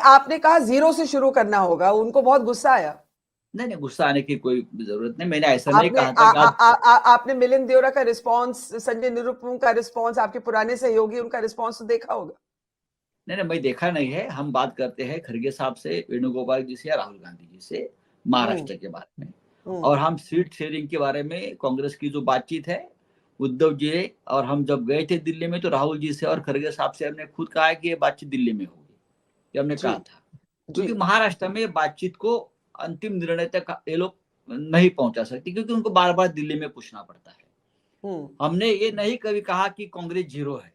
आपने कहा जीरो से शुरू करना होगा, उनको बहुत गुस्सा आया। नहीं नहीं, गुस्सा आने की कोई जरूरत नहीं, मैंने ऐसा नहीं आपने कहा था कि आपने मिलिंद देवरा का रिस्पांस, संजय निरुपम का रिस्पांस, आपके पुराने सहयोगी उनका रिस्पांस तो देखा होगा। नहीं नहीं, मैं देखा नहीं है। हम बात करते हैं खड़गे साहब से, वेणुगोपाल जी से या राहुल गांधी जी से महाराष्ट्र के बारे में, और हम सीट शेयरिंग के बारे में कांग्रेस की जो बातचीत है, उद्धव जी और हम जब गए थे दिल्ली में, तो राहुल जी से और खड़गे साहब से हमने खुद कहा कि ये बातचीत दिल्ली में होगी, ये हमने कहा था। क्योंकि महाराष्ट्र में बातचीत को अंतिम निर्णय तक ये लोग नहीं पहुंचा सकते, क्योंकि उनको बार बार दिल्ली में पूछना पड़ता है। हमने ये नहीं कभी कहा कि कांग्रेस जीरो है।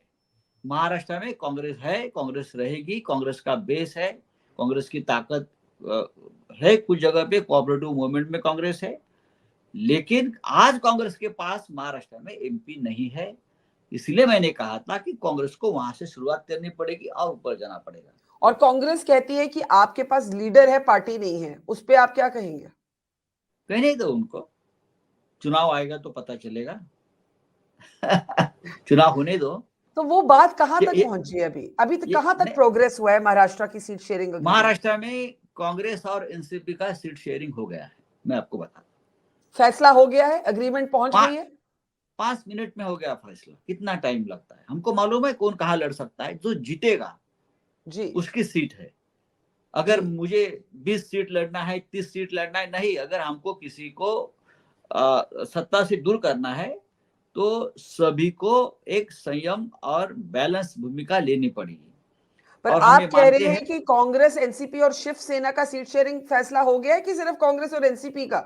महाराष्ट्र में कांग्रेस है, कांग्रेस रहेगी, कांग्रेस का बेस है, कांग्रेस की ताकत है। कुछ जगह पे कोऑपरेटिव मूवमेंट में कांग्रेस है, लेकिन आज कांग्रेस के पास महाराष्ट्र में एमपी नहीं है। इसलिए मैंने कहा था कि कांग्रेस को वहां से शुरुआत करनी पड़ेगी और ऊपर जाना पड़ेगा। और कांग्रेस कहती है कि आपके पास लीडर है, पार्टी नहीं है, उस पर आप क्या कहेंगे? कहने दो उनको, चुनाव आएगा तो पता चलेगा। चुनाव होने दो। तो वो बात कहां तक पहुंची है? अभी तक कहां तक प्रोग्रेस हुआ है महाराष्ट्र की सीट शेयरिंग? महाराष्ट्र में कांग्रेस और एनसीपी का सीट शेयरिंग हो गया है, मैं आपको बता। फैसला हो गया है, अग्रीमेंट पहुंच गई है। 5 मिनट में हो गया फैसला। कितना टाइम लगता है? हमको मालूम है कौन कहाँ लड़ सकता है। जो जीतेगा जी उसकी सीट है। अगर मुझे 20 सीट लड़ना है, 30 सीट लड़ना है, नहीं। अगर हमको किसी को सत्ता से दूर करना है तो सभी को एक संयम और बैलेंस भूमिका लेनी पड़ेगी। पर और आप कह रहे हैं कि कांग्रेस, एनसीपी और शिवसेना का सीट शेयरिंग फैसला हो गया है कि सिर्फ कांग्रेस और एनसीपी का?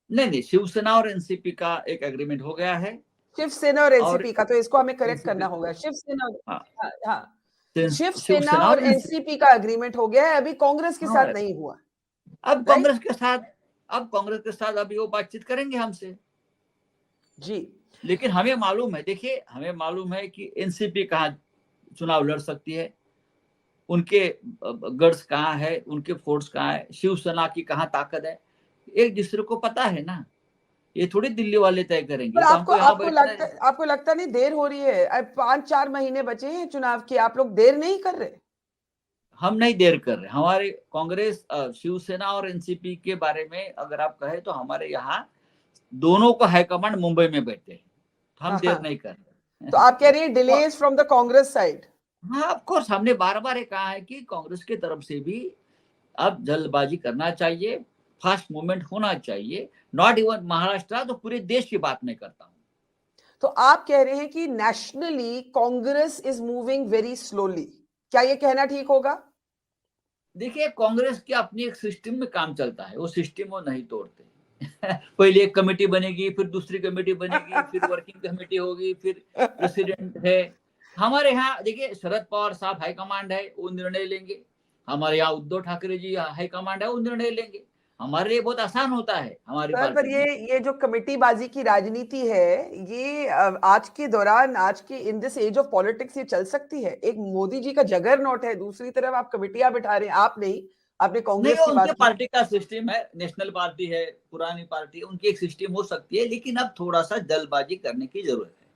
नहीं नहीं, शिवसेना और एनसीपी का एक एग्रीमेंट हो गया है। शिवसेना और एनसीपी का, तो इसको हमें करेक्ट करना होगा। शिवसेना, शिवसेना और एनसीपी का एग्रीमेंट हो गया है, अभी कांग्रेस के साथ नहीं हुआ। अब कांग्रेस के साथ अभी वो बातचीत करेंगे हमसे जी। लेकिन हमें मालूम है, देखिए हमें मालूम है कि एनसीपी कहाँ चुनाव लड़ सकती है, उनके गढ़ कहाँ है, उनके फोर्स कहाँ है, शिवसेना की कहाँ ताकत है, एक दूसरे को पता है ना। ये थोड़ी दिल्ली वाले तय करेंगे। पर तो आपको लगता नहीं देर हो रही है? अब 5-4 महीने बचे हैं चुनाव के, आप लोग देर नहीं कर रहे? हम नहीं देर कर रहे। हमारे कांग्रेस, शिवसेना और एनसीपी के बारे में अगर आप कहें तो हमारे यहाँ दोनों को हाईकमांड मुंबई में बैठे हैं, हम देर नहीं कर रहे। तो आप कह रहे हैं delays from the Congress side? हाँ, ऑफ कोर्स। हमने बार बार कहा है कि कांग्रेस की तरफ से भी अब जल्दबाजी करना चाहिए, फास्ट मूवमेंट होना चाहिए। नॉट इवन महाराष्ट्र, तो पूरे देश की बात मैं करता हूँ। तो आप कह रहे हैं कि nationally Congress is moving very slowly, क्या ये कहना ठीक होगा? देखिए, कांग्रेस के अपनी एक सिस्टम में काम चलता है, वो सिस्टम वो नहीं तोड़ते। पहले एक कमेटी बनेगी, फिर दूसरी कमेटी बनेगी, फिर वर्किंग कमेटी होगी, फिर प्रेसिडेंट है। हमारे यहाँ देखिए शरद पवार साहब हाईकमांड है, वो निर्णय लेंगे। हमारे यहाँ उद्धव ठाकरे जी हाईकमांड है, वो निर्णय लेंगे। हमारे लिए बहुत आसान होता है हमारी पर ये जो कमेटी बाजी की राजनीति है, ये आज के दौरान, आज के in this age of politics, ये चल सकती है? एक मोदी जी का जगरनॉट है, दूसरी तरफ आप कमेटियां बिठा रहे हैं। आप नहीं, आपने कांग्रेस की बात की। पार्टी का सिस्टम है, नेशनल पार्टी है, पुरानी पार्टी है, उनकी एक सिस्टम हो सकती है, लेकिन अब थोड़ा सा जल्दबाजी करने की जरूरत है।